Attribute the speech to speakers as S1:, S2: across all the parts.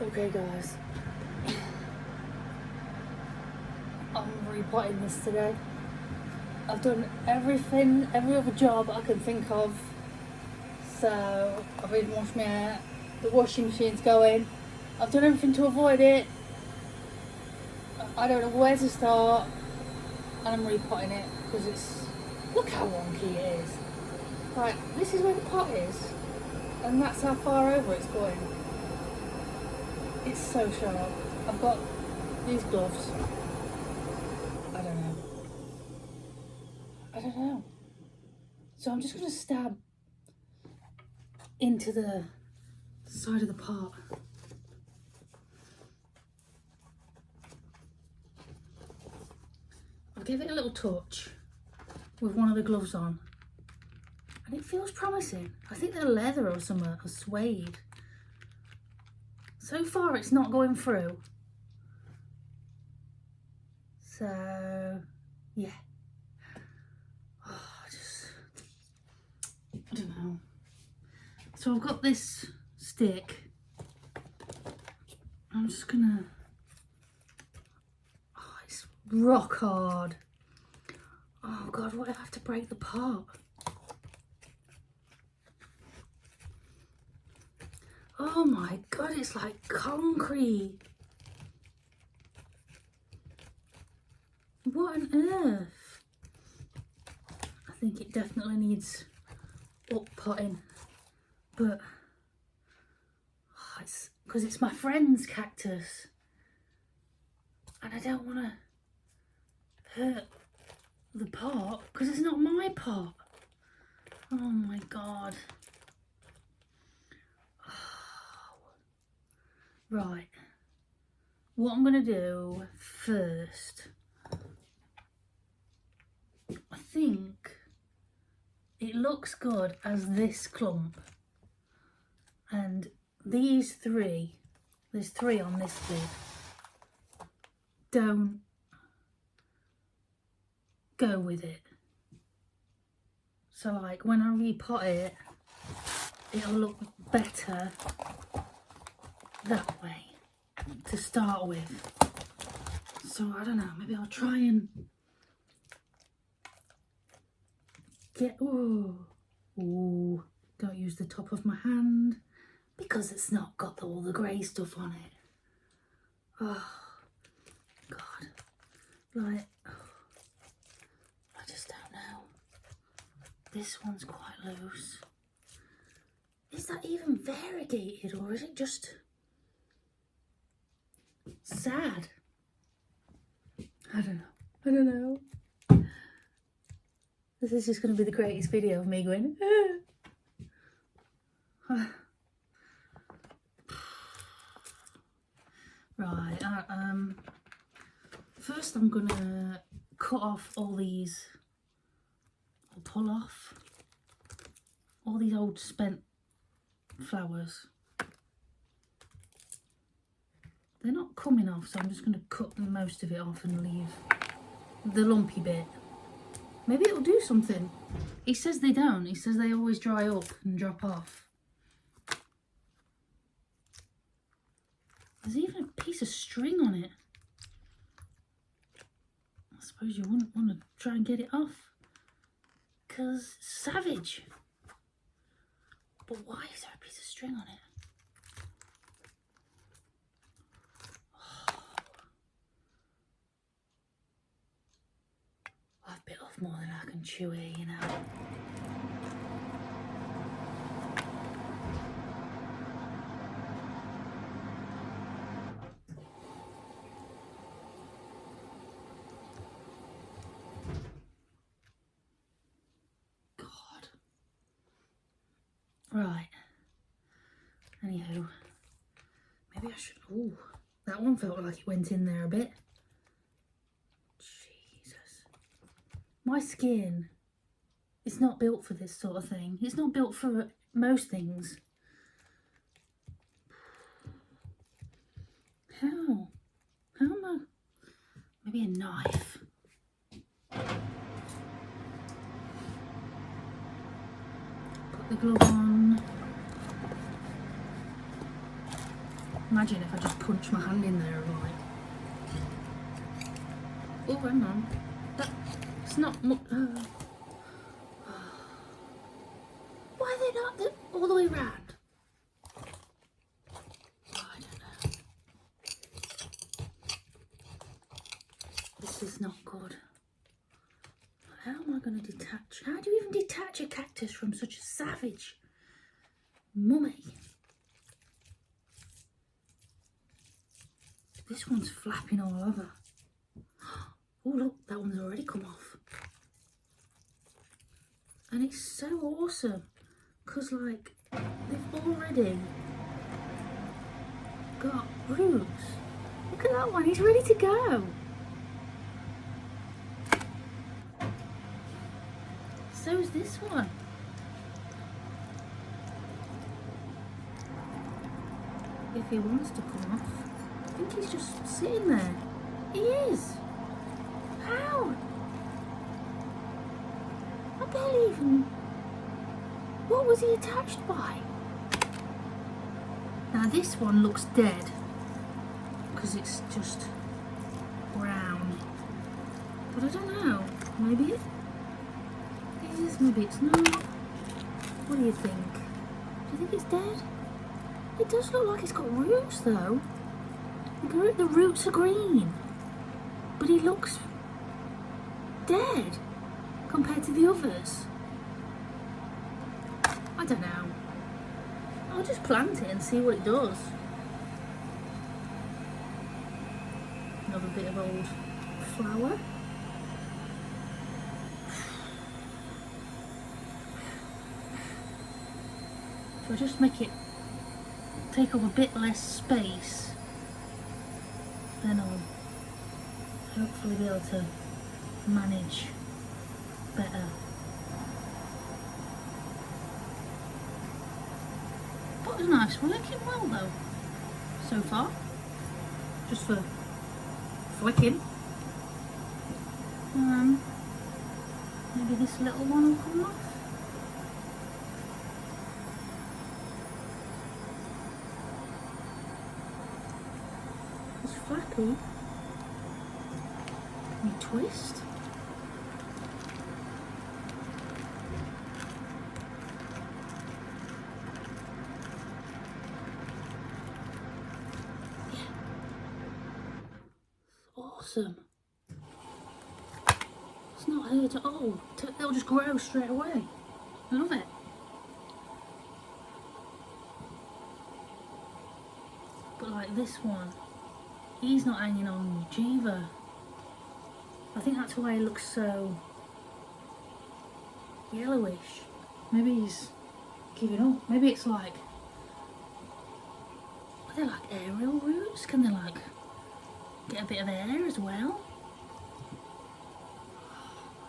S1: Okay guys, I'm repotting this today. I've done everything, every other job I can think of. So I've even washed my hair, the washing machine's going. I've done everything to avoid it. I don't know where to start, and I'm repotting it because it's, look how wonky it is. Like, this is where the pot is, and that's how far over it's going. It's so sharp. I've got these gloves. I don't know. So I'm just going to stab into the side of the pot. I'll give it a little touch with one of the gloves on. And it feels promising. I think they're leather or something, or suede. So far it's not going through. So, yeah. I don't know. So I've got this stick. I'm just gonna, oh, it's rock hard. Oh God, what if I have to break the pot? Oh my God, it's like concrete. What on earth? I think it definitely needs up potting, but oh, it's because it's my friend's cactus and I don't want to hurt the pot because it's not my pot. Oh my God. Right, what I'm going to do first, I think it looks good as this clump, and these three, there's three on this bit, don't go with it. So like when I repot it, it'll look better that way to start with. So I don't know, maybe I'll try and get, oh, don't use the top of my hand because it's not got all the grey stuff on it. Oh God, like, I just don't know. This one's quite loose. Is that even variegated or is it just sad? I don't know. This is just going to be the greatest video of me going, Right, first I'm going to cut off all these, or pull off all these old spent flowers. They're not coming off, so I'm just going to cut most of it off and leave the lumpy bit. Maybe it'll do something. He says they don't. He says they always dry up and drop off. There's even a piece of string on it. I suppose you wouldn't want to try and get it off, because it's savage. But why is there a piece of string on it? I've bit off more than I can chew here, you know. God. Right. Anywho, maybe I should, ooh, that one felt like it went in there a bit. Jesus. My skin is not built for this sort of thing. It's not built for most things. How? How am I? Maybe a knife. Put the glove on. Imagine if I just punched my hand in there and like... Oh, hang on. That's not much... Why are they not all the way around? Oh, I don't know. This is not good. How am I going to detach? How do you even detach a cactus from such a savage mummy? This one's flapping all over. Oh look, that one's already come off. And it's so awesome because like they've already got roots. Look at that one, he's ready to go. So's this one. If he wants to come off. I think he's just sitting there. He is. How? I barely even... What was he attached by? Now this one looks dead because it's just brown. But I don't know. Maybe it is, maybe it's not. What do you think? Do you think it's dead? It does look like it's got roots though. The roots are green. But he looks dead compared to the others. I don't know. I'll just plant it and see what it does. Another bit of old flower. So I just make it take up a bit less space, then I'll hopefully be able to manage better. That was nice, working well though, so far. Just for flicking. Maybe this little one will come off. It's flappy. You twist. Yeah. Awesome. It's not hurt at all. It'll just grow straight away. I love it. But like this one, he's not hanging on much either. I think that's why he looks so yellowish. Maybe he's giving up. Maybe it's like, are they like aerial roots? Can they like get a bit of air as well?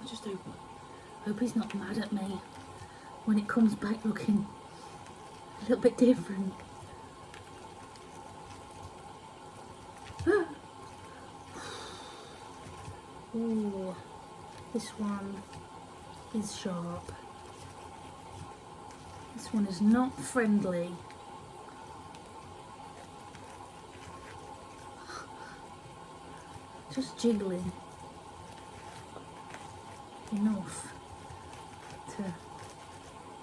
S1: I just hope he's not mad at me when it comes back looking a little bit different. Oh, this one is sharp. This one is not friendly. Just jiggling enough to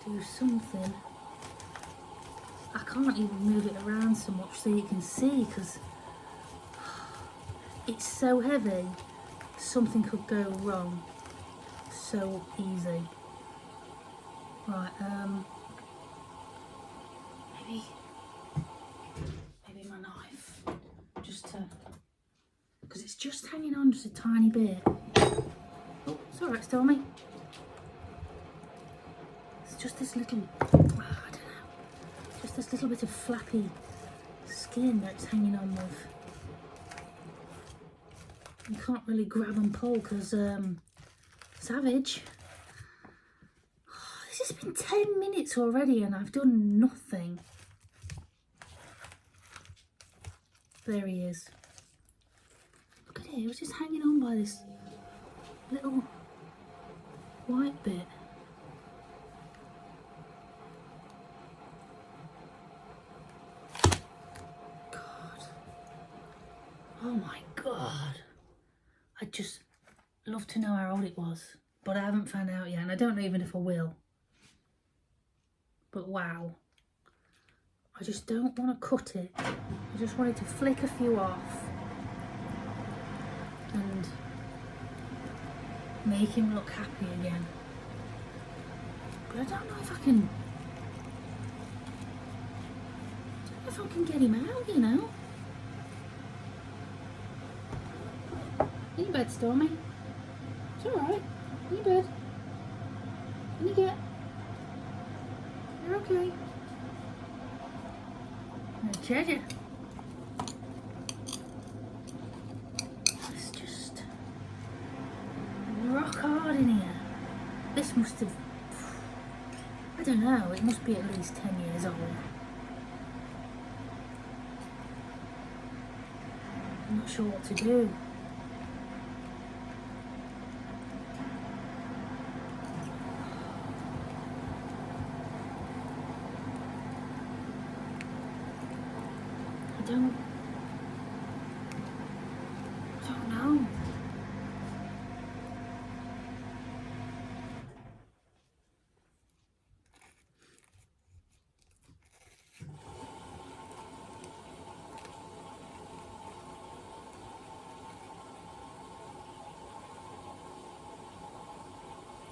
S1: do something. I can't even move it around so much so you can see because it's so heavy. Something could go wrong so easy. Right, maybe my knife, just to, because it's just hanging on just a tiny bit. Oh, it's alright, Stormy. It's just this little, I don't know, just this little bit of flappy skin that's hanging on with. You can't really grab and pull because savage. This has been 10 minutes already and I've done nothing. There he is. Look at it, he was just hanging on by this little white bit. God, Oh my God. I'd just love to know how old it was, but I haven't found out yet, and I don't know even if I will. But wow. I just don't want to cut it. I just wanted to flick a few off and make him look happy again. But I don't know if I can... I don't know if I can get him out, you know. In your bed, Stormy. It's alright. In your bed. In you get. You're okay. I'm gonna charge it. It's just rock hard in here. This must have, I don't know, it must be at least 10 years old. I'm not sure what to do. I don't know.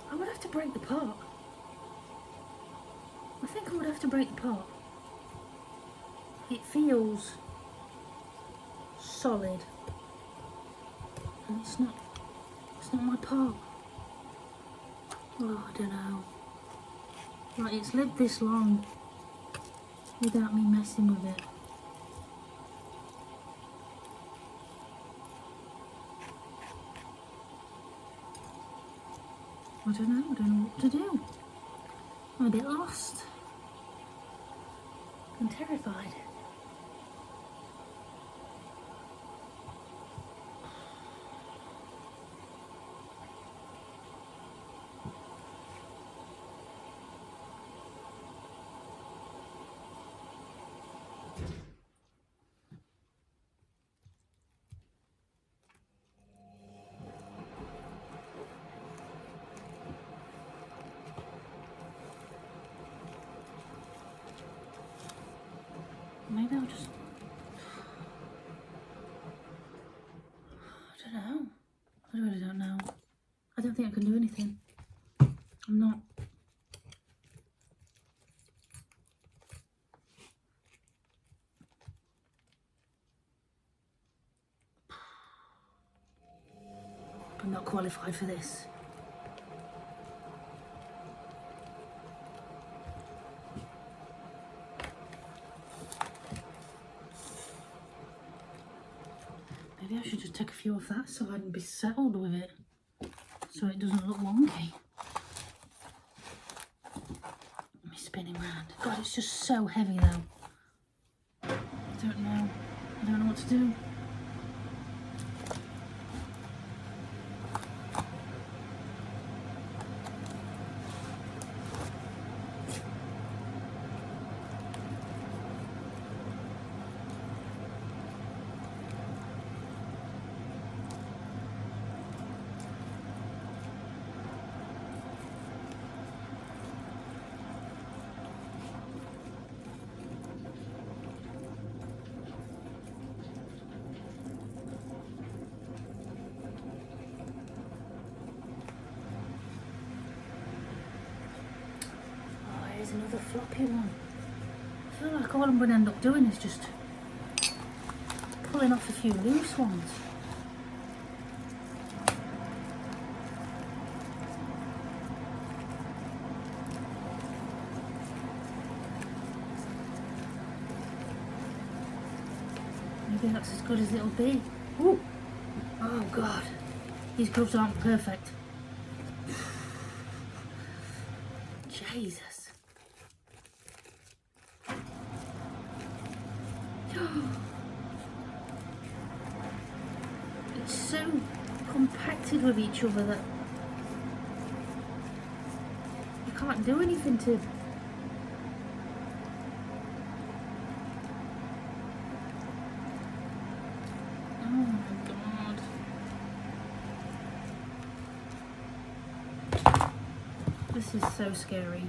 S1: I would have to break the pot. I think I would have to break the pot. It feels solid, and it's not my pot. Oh, I don't know. Like, it's lived this long without me messing with it. I don't know what to do. I'm a bit lost. I'm terrified. Maybe I'll just... I don't know. I really don't know. I don't think I can do anything. I'm not... I'm not qualified for this. Maybe I should just take a few off that side and be settled with it, so it doesn't look wonky. Let me spin him round. God, it's just so heavy though. I don't know what to do. Another floppy one. I feel like all I'm going to end up doing is just pulling off a few loose ones. Maybe that's as good as it'll be. Ooh. Oh God, these gloves aren't perfect. Jesus. It's so compacted with each other that you can't do anything to... Oh. This is so scary.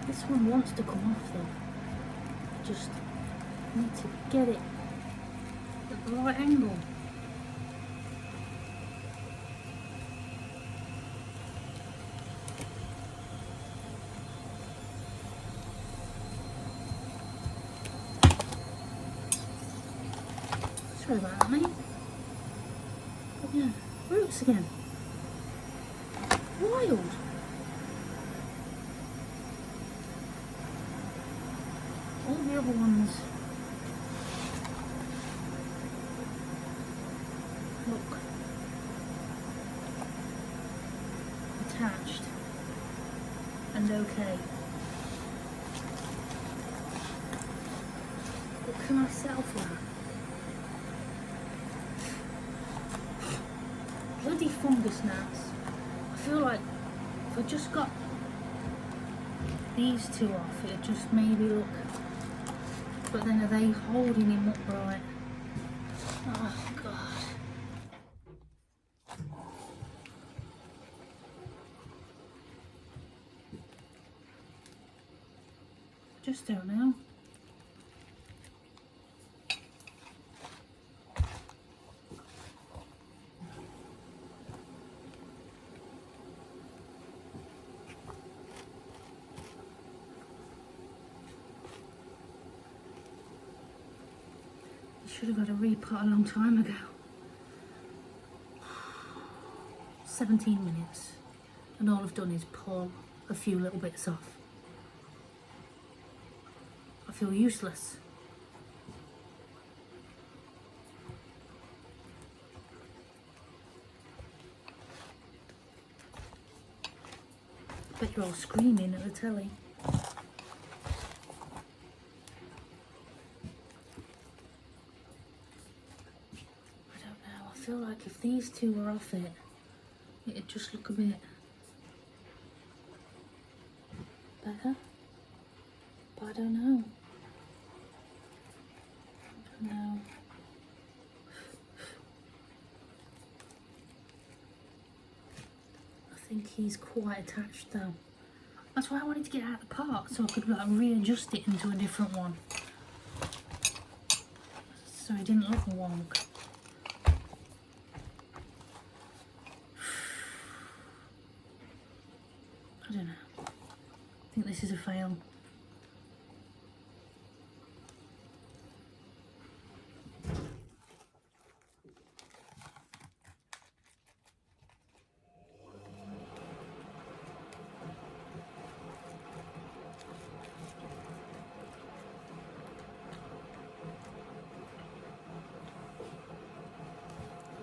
S1: This one wants to come off though. Just need to get it at the right angle. Sorry about that, mate. But yeah, roots again. Wild. All the other ones look attached and okay. What can I settle for? Bloody fungus gnats. I feel like if I just got these two off, it'd just maybe look. But then are they holding him upright? Oh God. Just don't know. Should have got a repot a long time ago. 17 minutes, and all I've done is pull a few little bits off. I feel useless. Bet you're all screaming at the telly. I feel like if these two were off it, it'd just look a bit better. But I don't know. I don't know. I think he's quite attached though. That's why I wanted to get out of the pot so I could like readjust it into a different one. So he didn't look wonk. I don't know. I think this is a fail.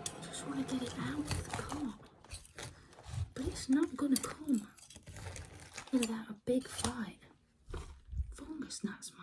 S1: I just want to get it out of the pot. But it's not going to come without a big fight. Fungus gnats, man.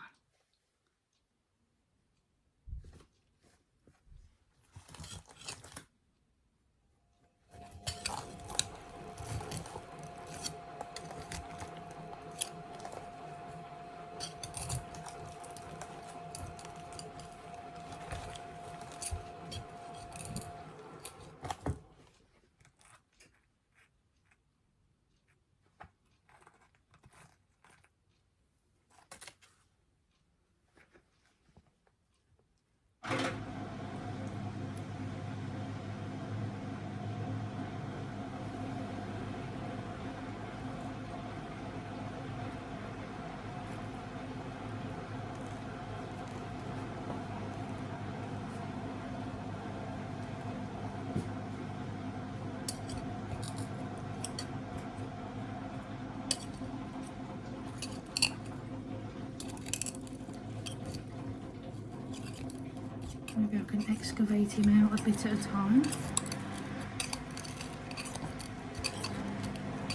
S1: Maybe I can excavate him out a bit at a time.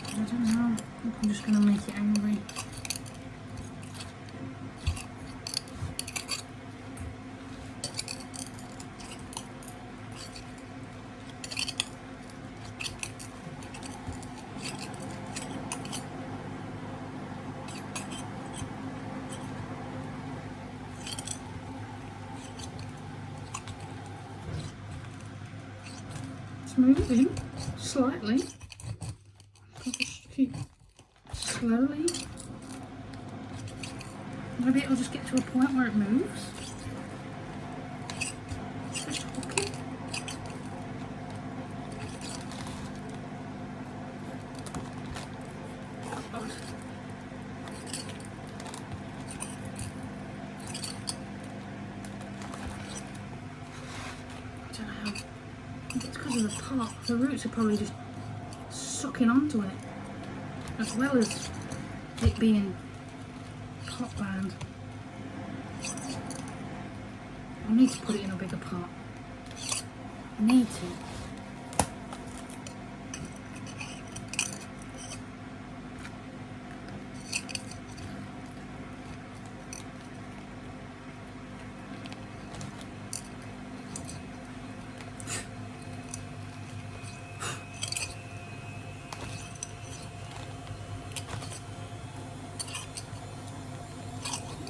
S1: I don't know. I think I'm just going to make it angry.
S2: moving slightly. I'll just keep slowly. Maybe it'll just get to a point where it moves. Just talking. God. I don't know. I think it's because of the pot. The roots are probably just sucking onto it, as well as it being pot bound. I need to put it in a bigger pot. I need to.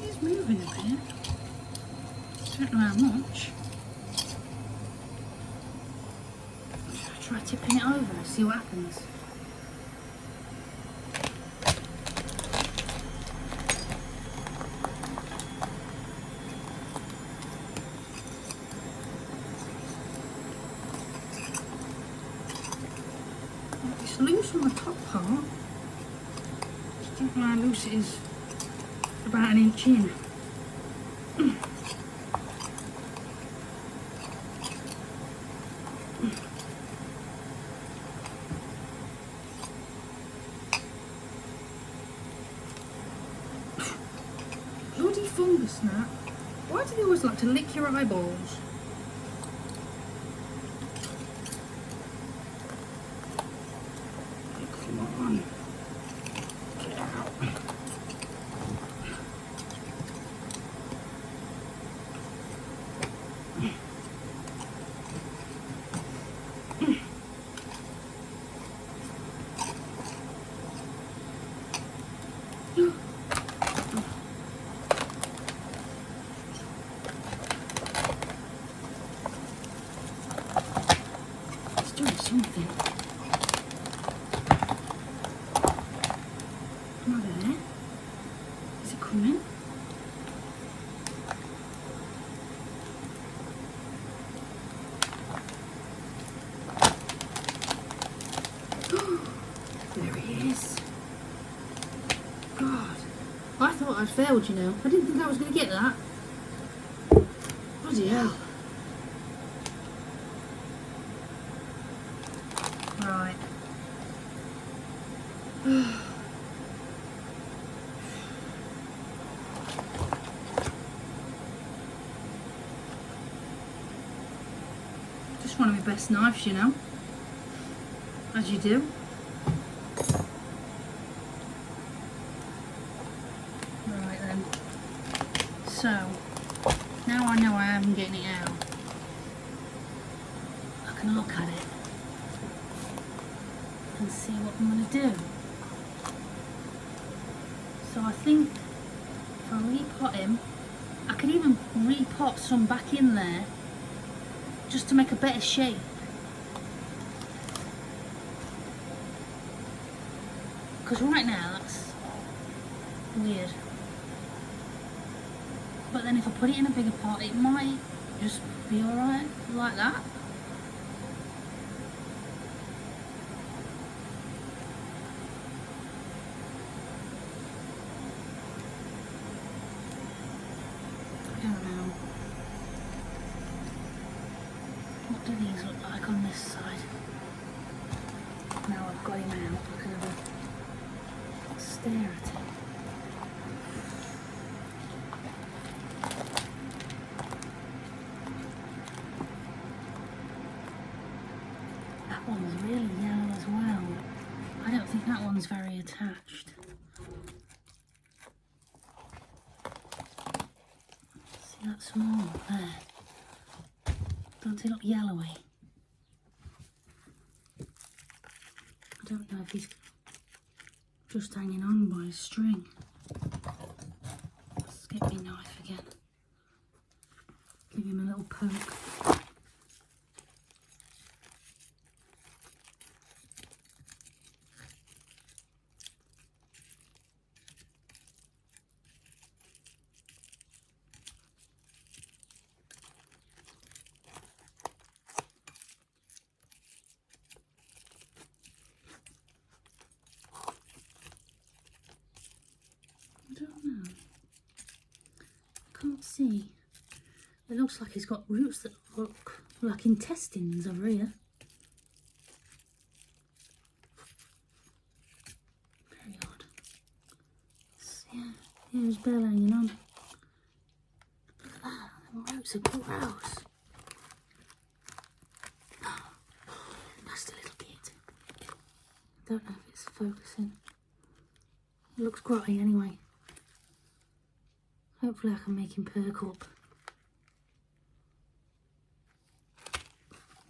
S2: It's moving a bit. I don't know how much. Try tipping it over and see what happens. It's loose on the top part. I don't know how loose it is. About an inch in. Bloody fungus gnat. Why do they always like to lick your eyeballs? Come on. Get out. It's doing something. Come over there. Is it coming? There he is. God. I thought I'd failed, you know. I didn't think I was going to get that. Bloody hell. Right. Just one of my best knives, you know. As you do. Right then. So, now I know I am getting it out. I can look at it and see what I'm going to do. So I think if I repot him, I could even repot some back in there just to make a better shape. Because right now that's weird. But then if I put it in a bigger pot, it might just be alright like that. I don't know. What do these look like on this side? Now I've got him out, I can have a stare at it. That one's really yellow as well. I don't think that one's very attached. See that small one there? Don't they look yellowy? I don't know if he's just hanging on by a string. Let's get my knife again. Give him a little poke. can't see. It looks like he's got roots that look like intestines over here. Very odd. Yeah, here's Bella hanging on. Look at that, the roots are gross. Nasty little kid. I don't know if it's focusing. It looks grotty anyway. Hopefully I can make him perk up.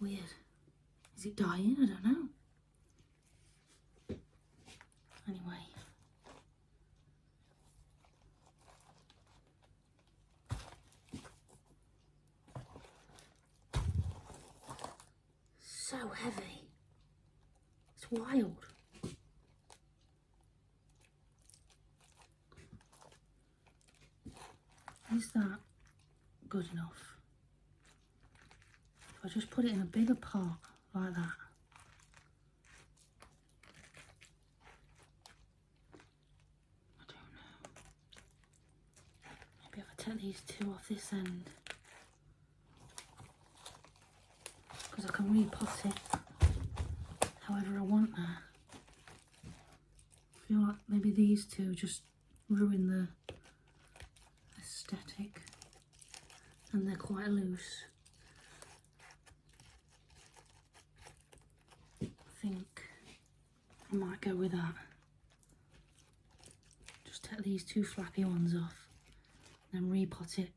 S2: Weird. Is it dying? I don't know. Anyway. So heavy. It's wild. Is that good enough? If I just put it in a bigger pot like that. I don't know. Maybe if I take these two off this end. Because I can repot it however I want there. I feel like maybe these two just ruin the aesthetic, and they're quite loose. I think I might go with that. Just take these two flappy ones off, then repot it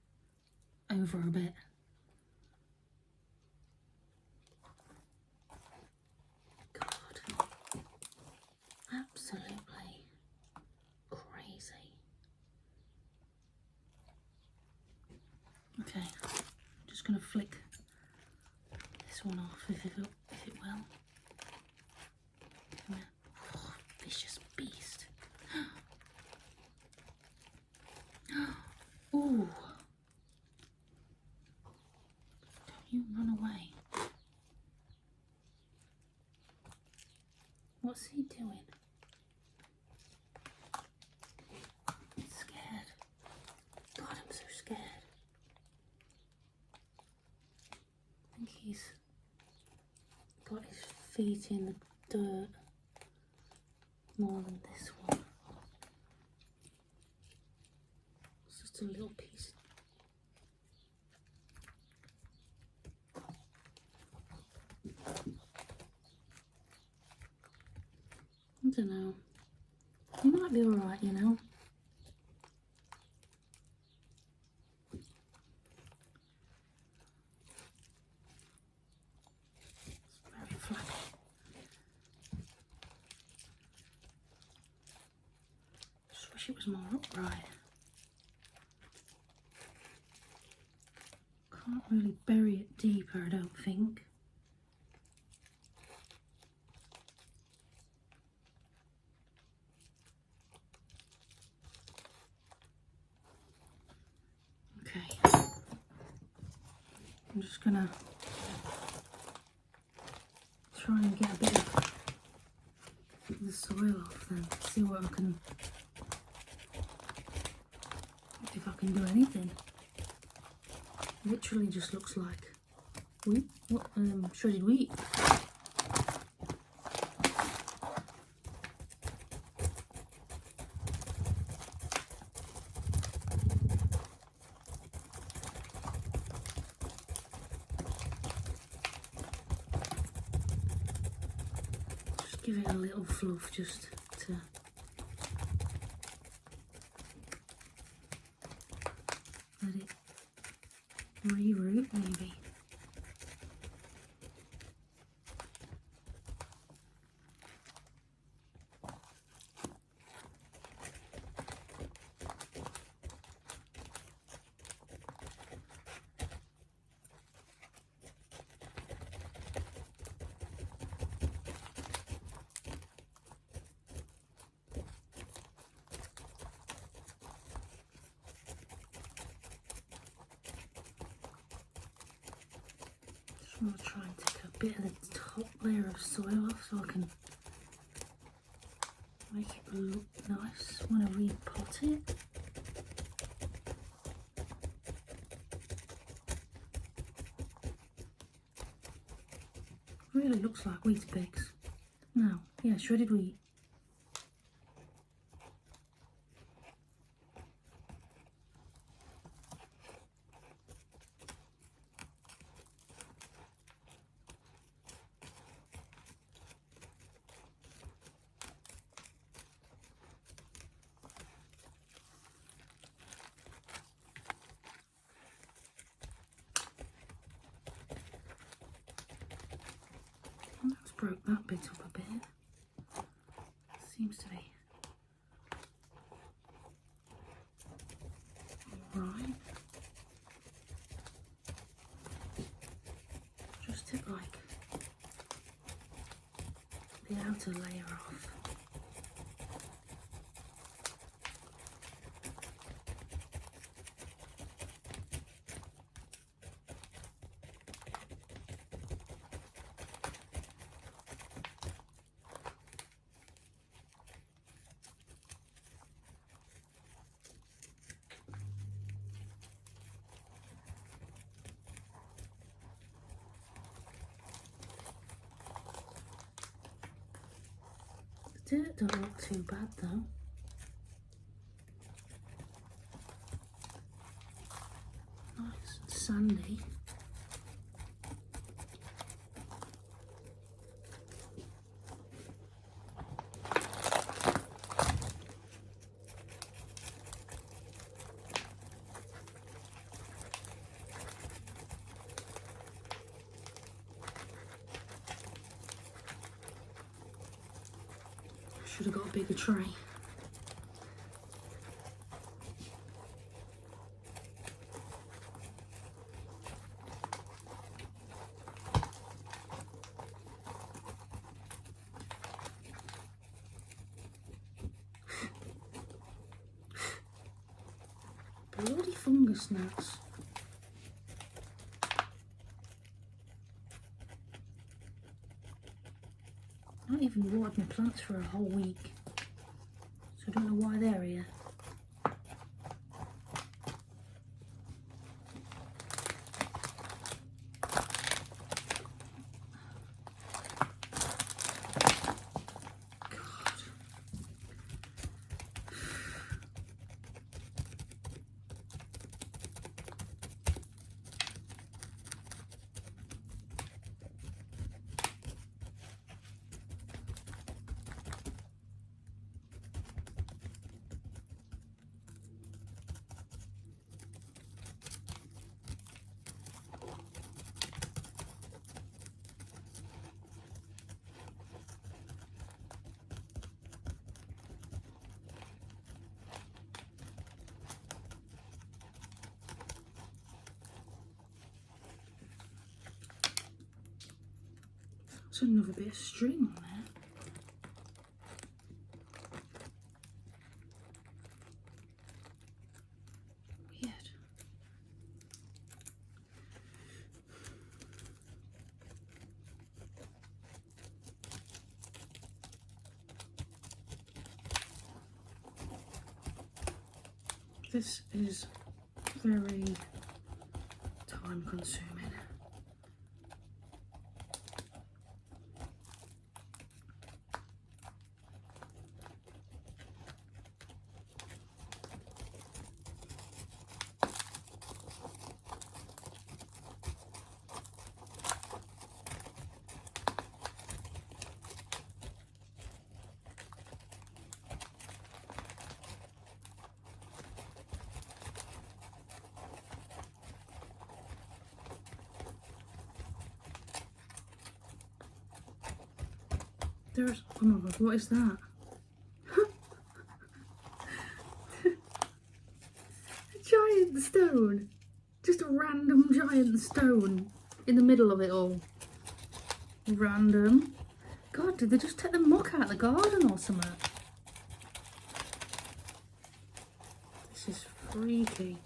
S2: over a bit. God, absolutely crazy. Okay, I'm just going to flick this one off if it will. Come here. Oh, vicious beast. Ooh. Don't you run away. What's he doing? I'm scared. God, I'm so scared. I think he's got his feet in the dirt more than this one. It's just a little piece. I don't know. He might be alright, you know. It's very flappy. Just wish it was more upright. Can't really bury it deeper, I don't think. Okay. I'm just gonna try and get a bit of the soil off then, see what I can, if I can do anything. Literally just looks like wheat, shredded wheat. Just give it a little fluff just to let it re-root maybe. I'm going to try and take a bit of the top layer of soil off so I can make it look nice when I repot it. really looks like Weetabix. No, yeah, shredded wheat. That's broke that bit up a bit. Seems to be alright. Just to like the outer layer off. The dirt don't look too bad though. Nice and sandy. Should have got a bigger tray. Bloody fungus gnats. I haven't even watered my plants for a whole week, so I don't know why they're here. There's another bit of string on there. Weird. This is very time consuming. There's, oh my god, what is that? A giant stone. Just a random giant stone in the middle of it all. Random. God, did they just take the muck out of the garden or something? This is freaky.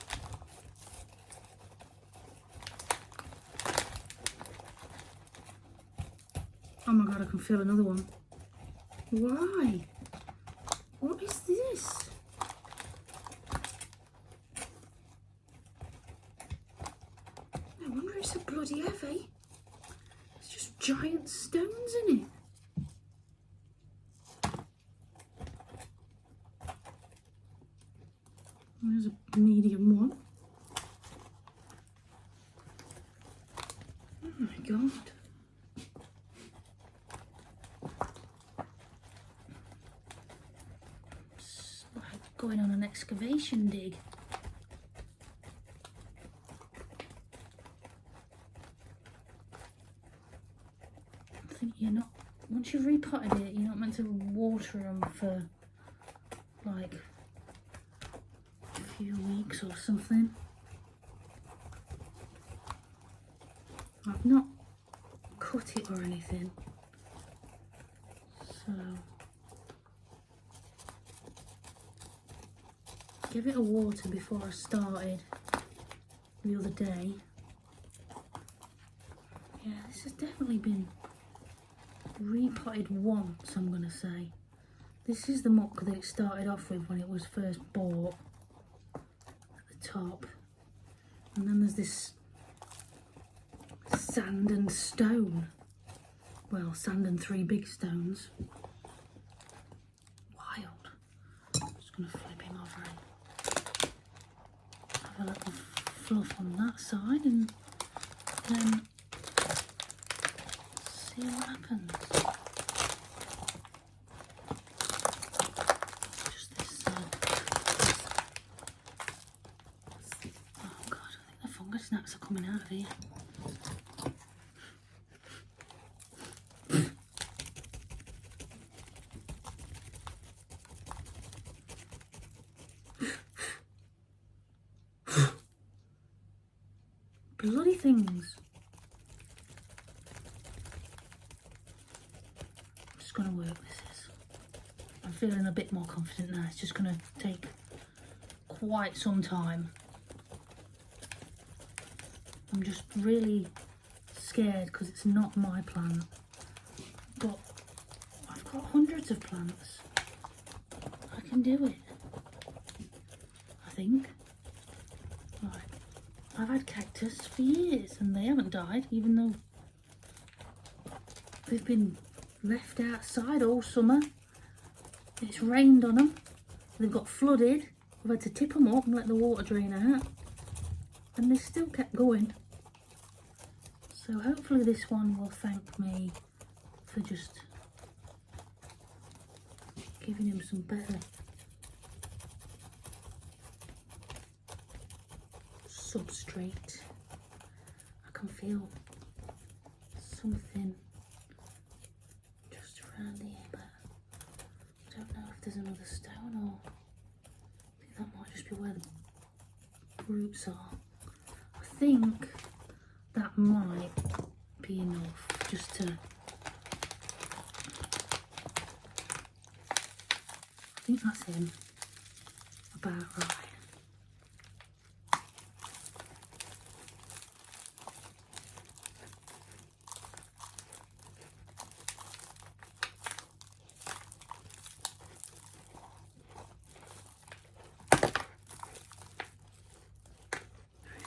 S2: Oh my god, I can feel another one. Why? What is this? No wonder it's so bloody heavy. It's just giant stones in it. There's a medium one. Oh my god. It's like going on an excavation dig. I think you're not, once you've repotted it, you're not meant to water them for like a few weeks or something. I've not cut it or anything, so give it a water before I started the other day. Yeah, this has definitely been repotted once, I'm gonna say. This is the muck that it started off with when it was first bought at the top, and then there's this sand and stone. Well, sand and 3 big stones. Wild. I'm just gonna flip him over and have a little fluff on that side and then see what happens. Just this side. Oh god, I think the fungus gnats are coming out of here. Bloody things. I'm just gonna work this. I'm feeling a bit more confident now. It's just gonna take quite some time. I'm just really scared because it's not my plant, but I've got hundreds of plants. I can do it, I think. Right. I've had cactus for years and they haven't died, even though they've been left outside all summer. It's rained on them, they've got flooded, I've had to tip them up and let the water drain out, and they still kept going. So hopefully this one will thank me for just giving him some better substrate. I can feel something just around here, but I don't know if there's another stone, or I think that might just be where the roots are. I think that might be enough just to, I think that's him about right.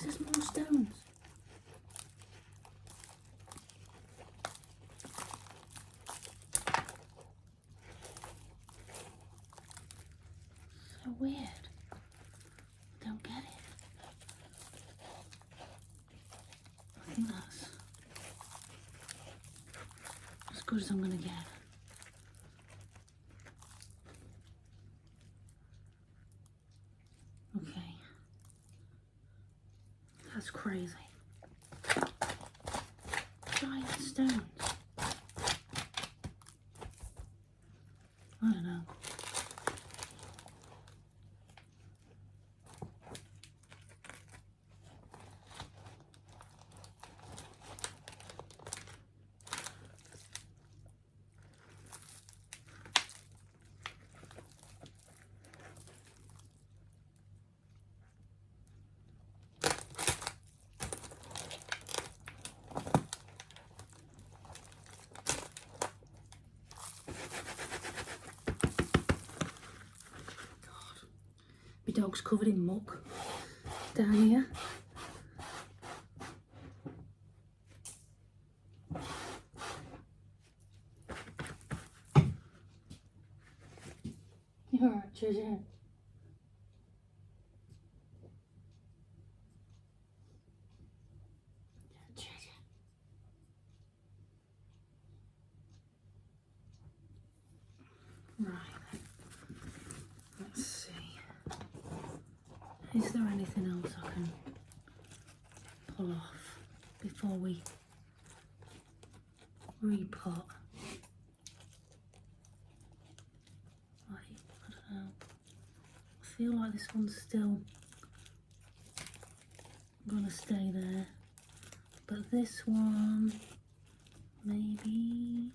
S2: There's more stones. So weird. Don't get it. I think that's as good as I'm gonna get. Okay. That's crazy. Giant stones. I don't know. My dog's covered in muck down here.
S1: Treasure.
S2: Right, let's see. Is there anything else I can pull off before we repot? Like, I don't know. I feel like this one's still gonna stay there, but this one, maybe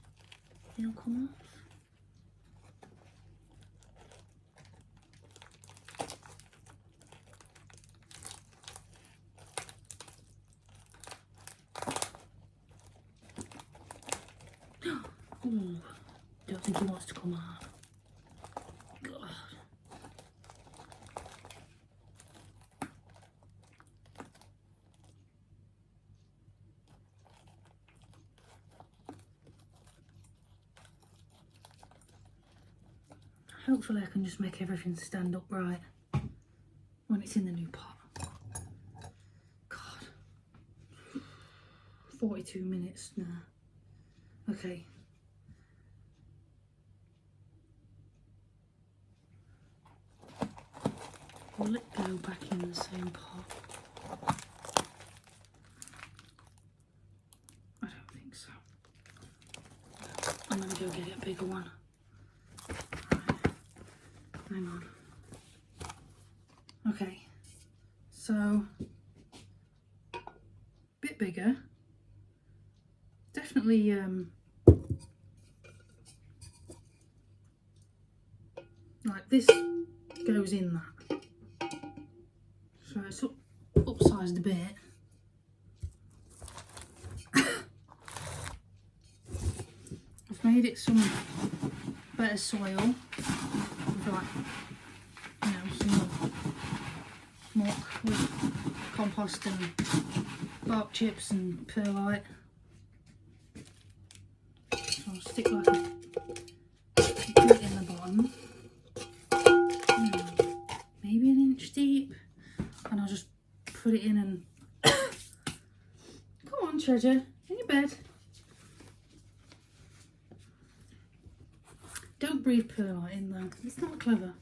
S2: it'll come off. Ooh, don't think he wants to come out. God. Hopefully I can just make everything stand up right when it's in the new pot. God. 42 minutes now. Okay. Will it go back in the same pot? I don't think so. I'm gonna go get a bigger one. Right. Hang on. Okay. So, bit bigger. Definitely like this goes in that. So it's upsized a bit. I've made it some better soil with like, you know, some muck with compost and bark chips and perlite. So I'll stick like a bit in the bottom. Maybe an inch deep. And I'll just put it in and come on, Treasure, in your bed. Don't breathe perlite in there. It's not clever.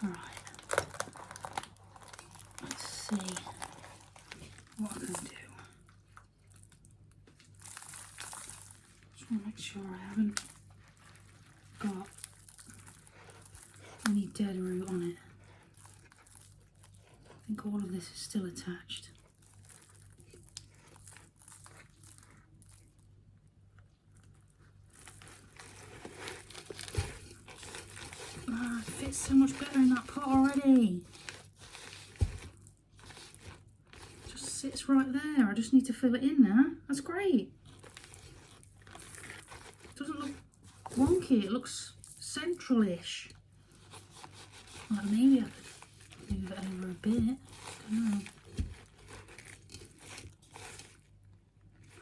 S2: Alright. Let's see what I can do. Just want to make sure I haven't got any dead root on it. I think all of this is still attached. Ah, it fits so much better in that pot already. Just sits right there. I just need to fill it in now. That's great. It doesn't look wonky. It looks central-ish. Like maybe I could move it over a bit. I don't know.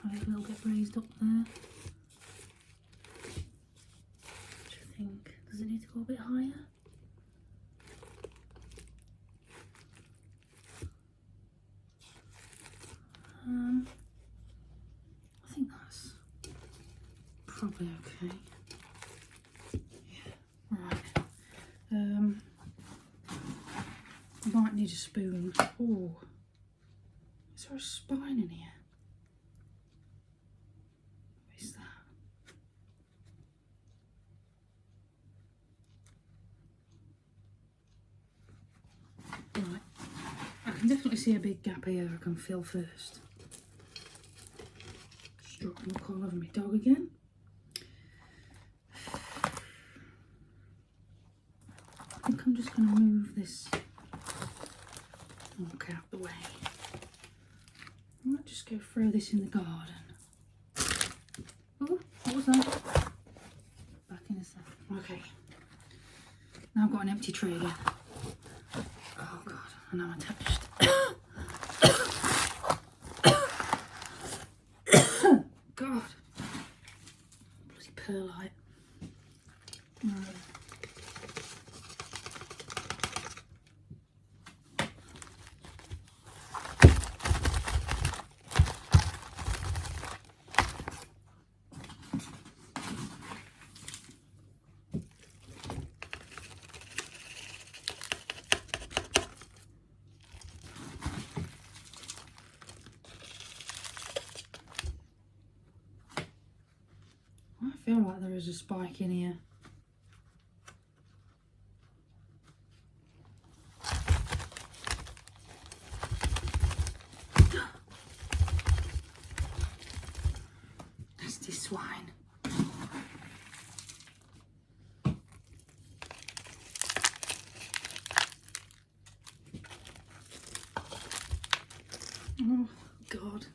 S2: Have it a little bit raised up there. What do you think? Does it need to go a bit higher? I think that's probably okay. Yeah, right. I might need a spoon. Oh, is there a spine in here? What is that? Right, I can definitely see a big gap here I can fill first. Just dropping the all over my dog again. I think I'm just going to move this muck out the way. I might just go throw this in the garden. Oh, what was that? Back in a sec. Okay. Now I've got an empty tray again. Oh god, and I'm attached. God. Bloody perlite. is a spike in here. Nasty swine. Oh God.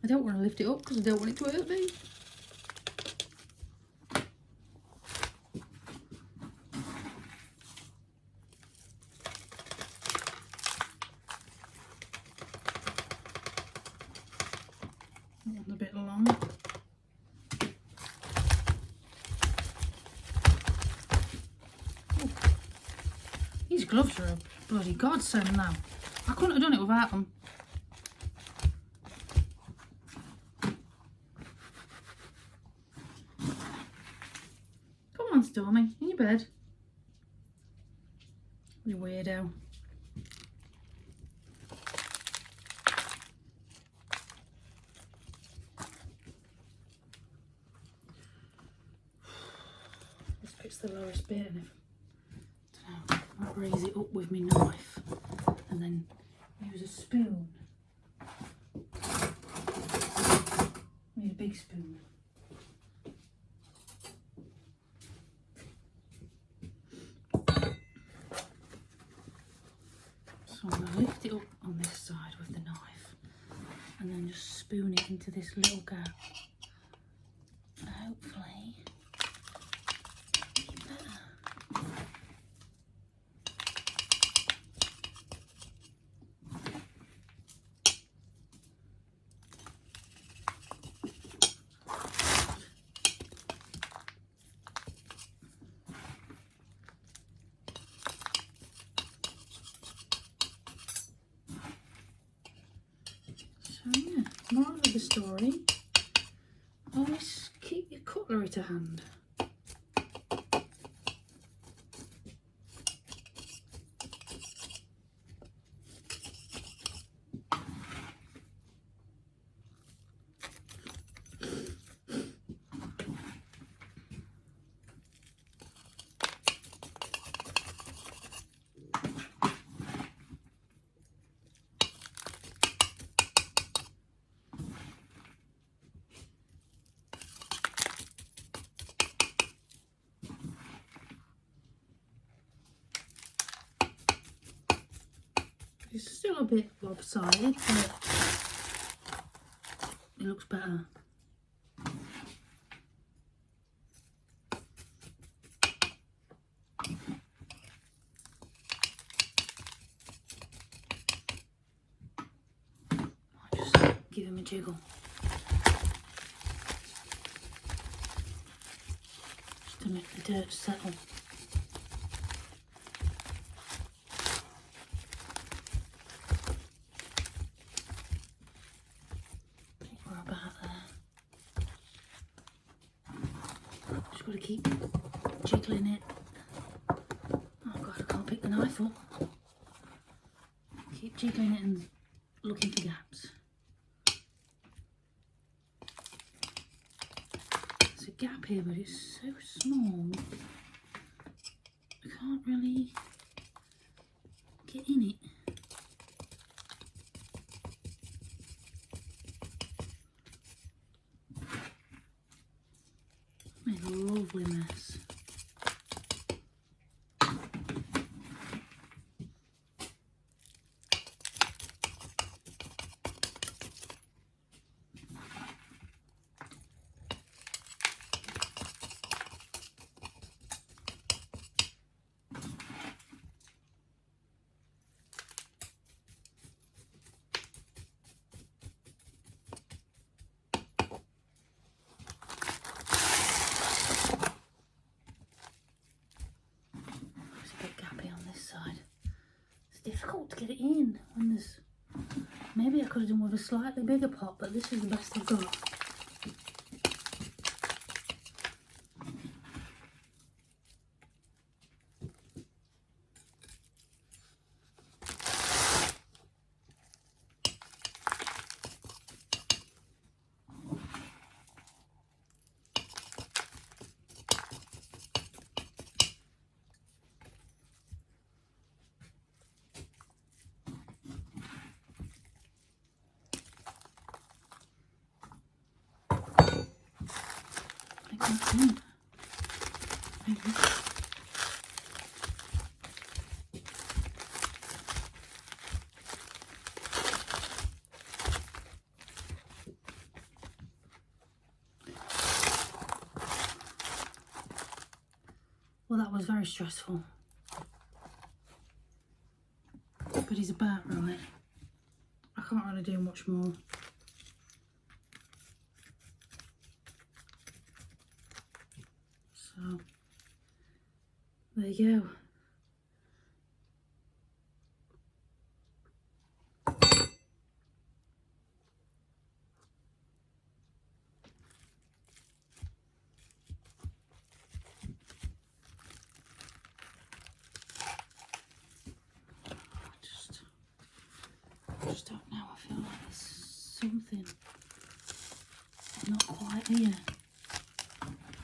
S2: I don't want to lift it up because I don't want it to hurt me. That one's a bit long. Oh. These gloves are a bloody godsend now. I couldn't have done it without them. Come on, Stormy, in your bed. You weirdo. This bit's the lowest bit, and if I'll raise it up with my knife and then use a spoon. Need a big spoon. So I'm going to lift it up on this side with the knife and then just spoon it into this little gap. And hopefully be better. So yeah, moral of the story, always keep your cutlery to hand. It's still a bit lopsided, but it looks better. I'll just give him a jiggle. Just to make the dirt settle. Just got to keep jiggling it. Oh God, I can't pick the knife up. Keep jiggling it and looking for gaps. There's a gap here, but it's so small. I can't really get in it. Made a lovely mess. Difficult to get it in when there's, maybe I could have done with a slightly bigger pot, but this is the best I've got. That's it. Maybe. Well, that was very stressful. But he's about right. I can't really do much more. So, there you go. I just don't know. I feel like there's something not quite here. Did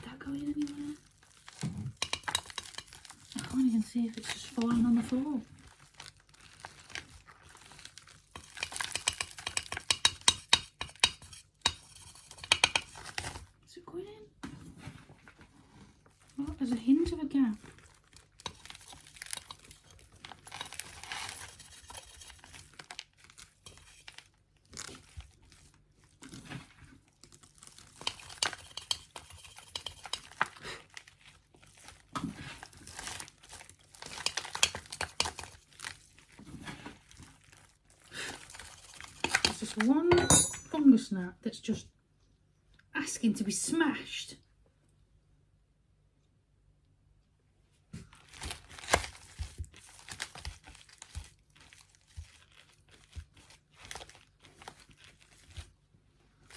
S2: that go in anywhere? I can't even see if it's just falling on the floor. Is it going in? Oh, there's a hint of a gap. There's just one fungus gnat that's just asking to be smashed.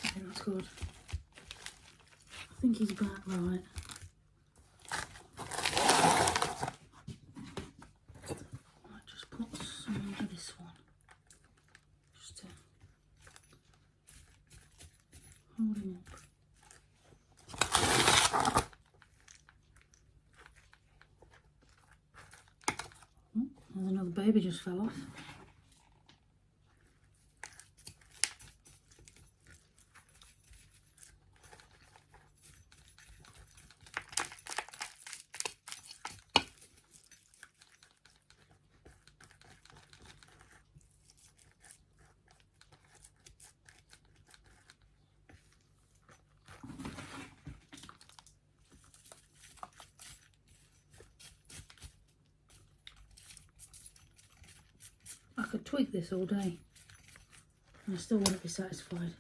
S2: I think that's good. I think he's about right. Might just put some under this one. Just to hold him up. Oh, there's another baby just fell off. I could tweak this all day and I still wouldn't be satisfied.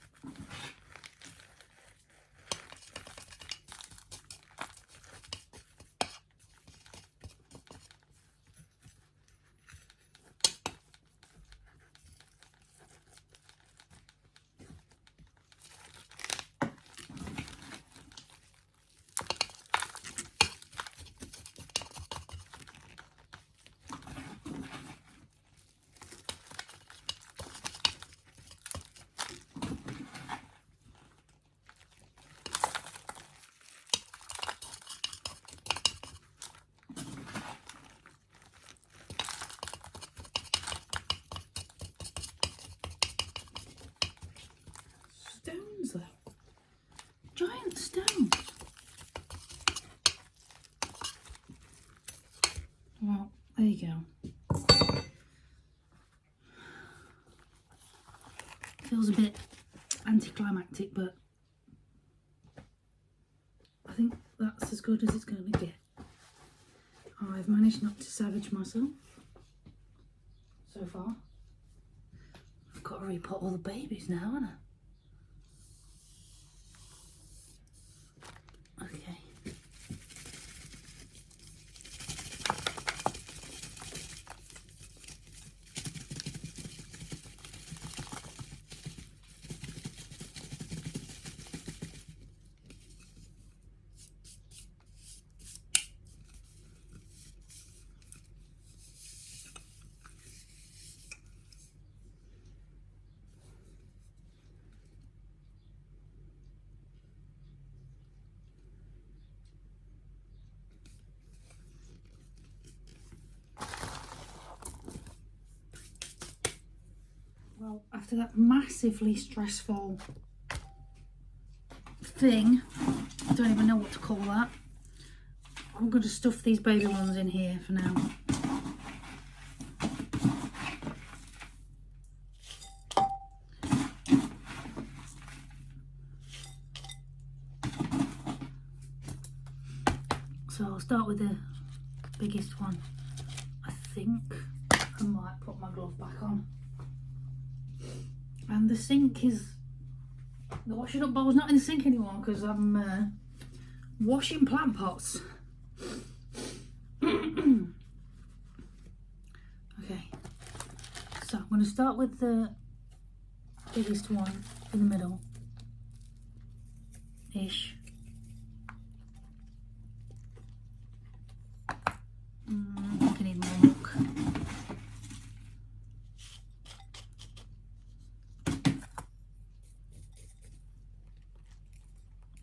S2: Stones though. Giant stones. Well, there you go. Feels a bit anticlimactic, but I think that's as good as it's going to get. I've managed not to savage myself so far. I've got to repot all the babies now, haven't I? Okay. Well, after that massively stressful thing, I don't even know what to call that. I'm going to stuff these baby ones in here for now. So I'll start with the biggest one. I think I might put my glove back on. And the sink is, the washing up bowl's not in the sink anymore because I'm washing plant pots. Okay, so I'm going to start with the biggest one in the middle ish. I think I need more milk.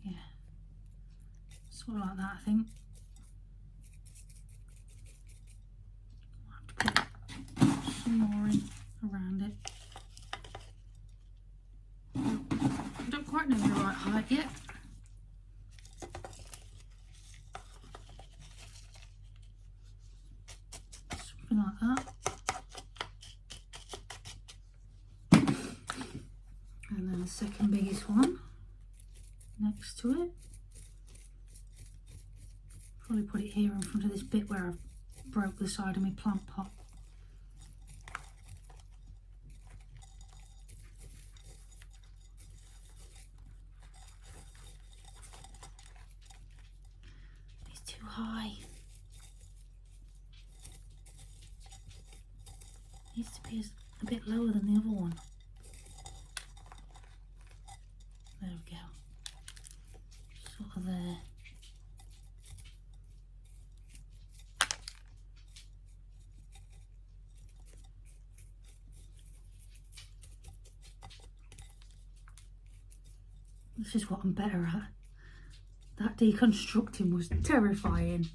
S2: Yeah, sort of like that, I think. I'll have to put some more in around it. I don't quite know the right height yet. Something like that. And then the second biggest one next to it. Probably put it here in front of this bit where I broke the side of my plant pot. It's too high. Needs to be a bit lower than the other one. There we go. Sort of there. This is what I'm better at. That deconstructing was terrifying.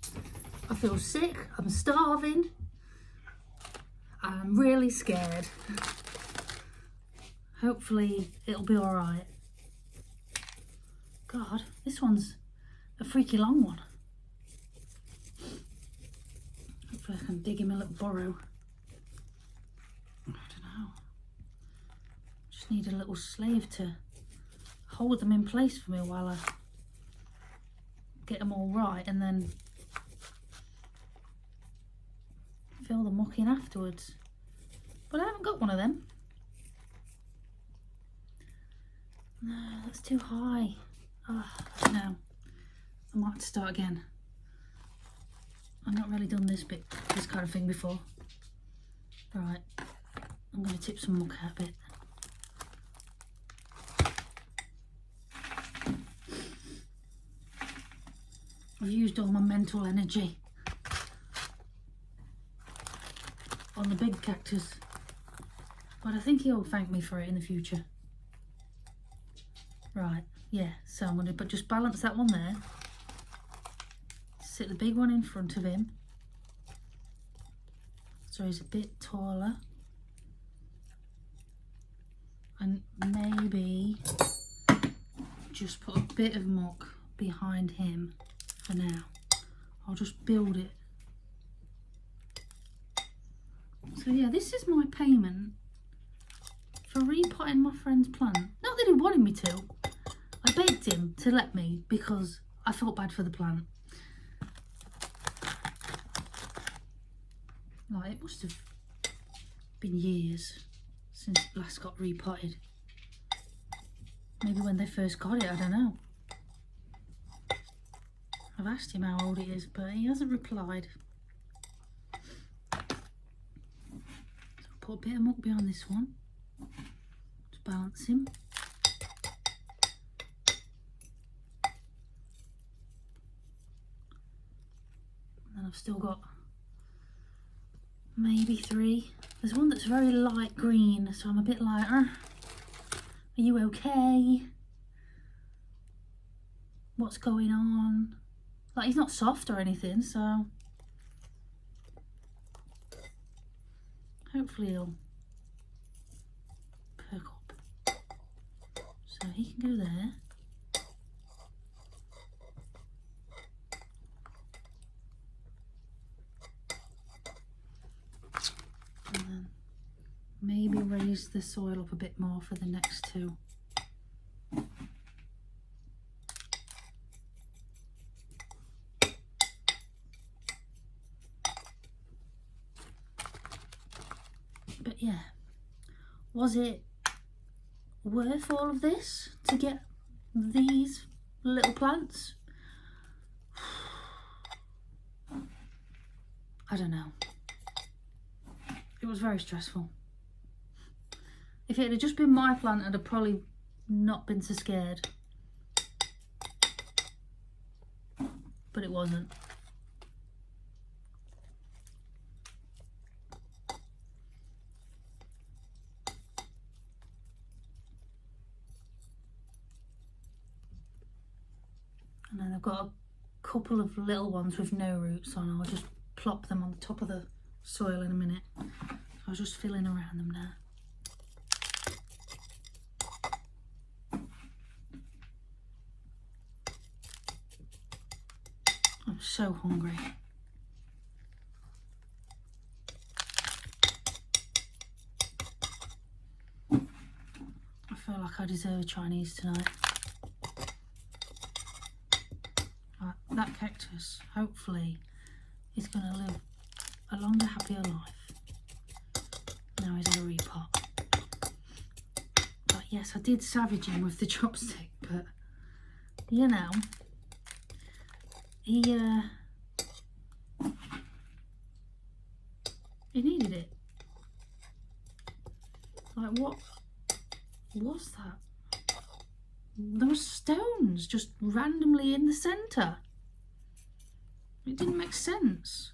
S2: I feel sick, I'm starving. I'm really scared. Hopefully it'll be alright. God, this one's a freaky long one. Hopefully I can dig him a little burrow. I don't know. Just need a little slave to hold them in place for me while I get them all right and then fill the muck in afterwards. But I haven't got one of them. No, that's too high. Oh, I don't know. I might have to start again. I've not really done this kind of thing before. Right, I'm going to tip some muck out a bit. I've used all my mental energy on the big cactus, but I think he'll thank me for it in the future. Right, yeah, so I'm going to just balance that one there, sit the big one in front of him, so he's a bit taller, and maybe just put a bit of muck behind him for now. I'll just build it. So yeah, this is my payment for repotting my friend's plant. Not that he wanted me to. I begged him to let me because I felt bad for the plant. Like, it must have been years since it last got repotted. Maybe when they first got it, I don't know. I've asked him how old he is, but he hasn't replied. So I'll put a bit of muck behind this one to balance him. And then I've still got maybe 3. There's one that's very light green, so I'm a bit like, are you okay? What's going on? Like, he's not soft or anything, so hopefully he'll perk up. So he can go there. raise the soil up a bit more for the next two. But yeah, was it worth all of this to get these little plants? I don't know. It was very stressful. If it had just been my plant, I'd have probably not been so scared. But it wasn't. And then I've got a couple of little ones with no roots on. I'll just plop them on the top of the soil in a minute. So I was just filling around them now. I'm so hungry. I feel like I deserve Chinese tonight. Right, that cactus, hopefully, is going to live a longer, happier life. Now he's in a repot. But yes, I did savage him with the chopstick, but you know, he needed it. Like, what was that? There were stones just randomly in the centre. It didn't make sense.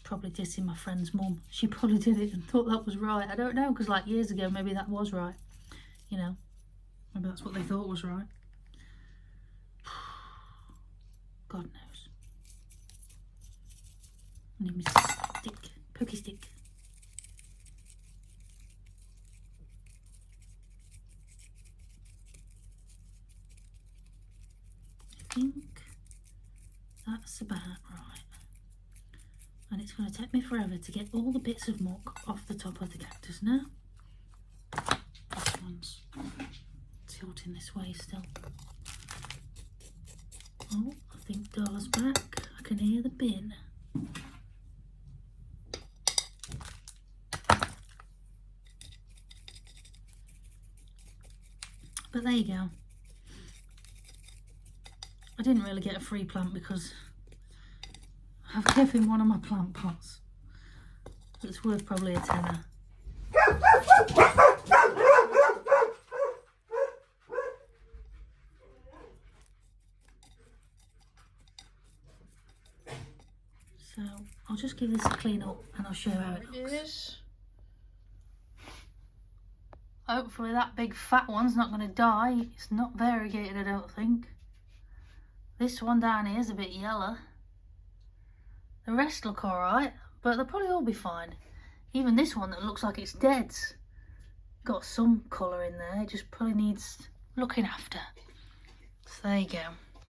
S2: Probably dissing my friend's mum. She probably did it and thought that was right. I don't know, because like years ago maybe that was right. You know, maybe that's what they thought was right. God knows. I need my stick, pokey stick. I think that's about right. And it's going to take me forever to get all the bits of muck off the top of the cactus now. This one's tilting this way still. Oh, I think Darla's back. I can hear the bin. But there you go. I didn't really get a free plant because I've kept in one of my plant pots. It's worth probably a tenner. So I'll just give this a clean up and I'll show you how it looks. Hopefully that big fat one's not going to die. It's not variegated, I don't think. This one down here is a bit yellow. The rest look alright, but they'll probably all be fine. Even this one that looks like it's dead's got some colour in there. It just probably needs looking after. So there you go.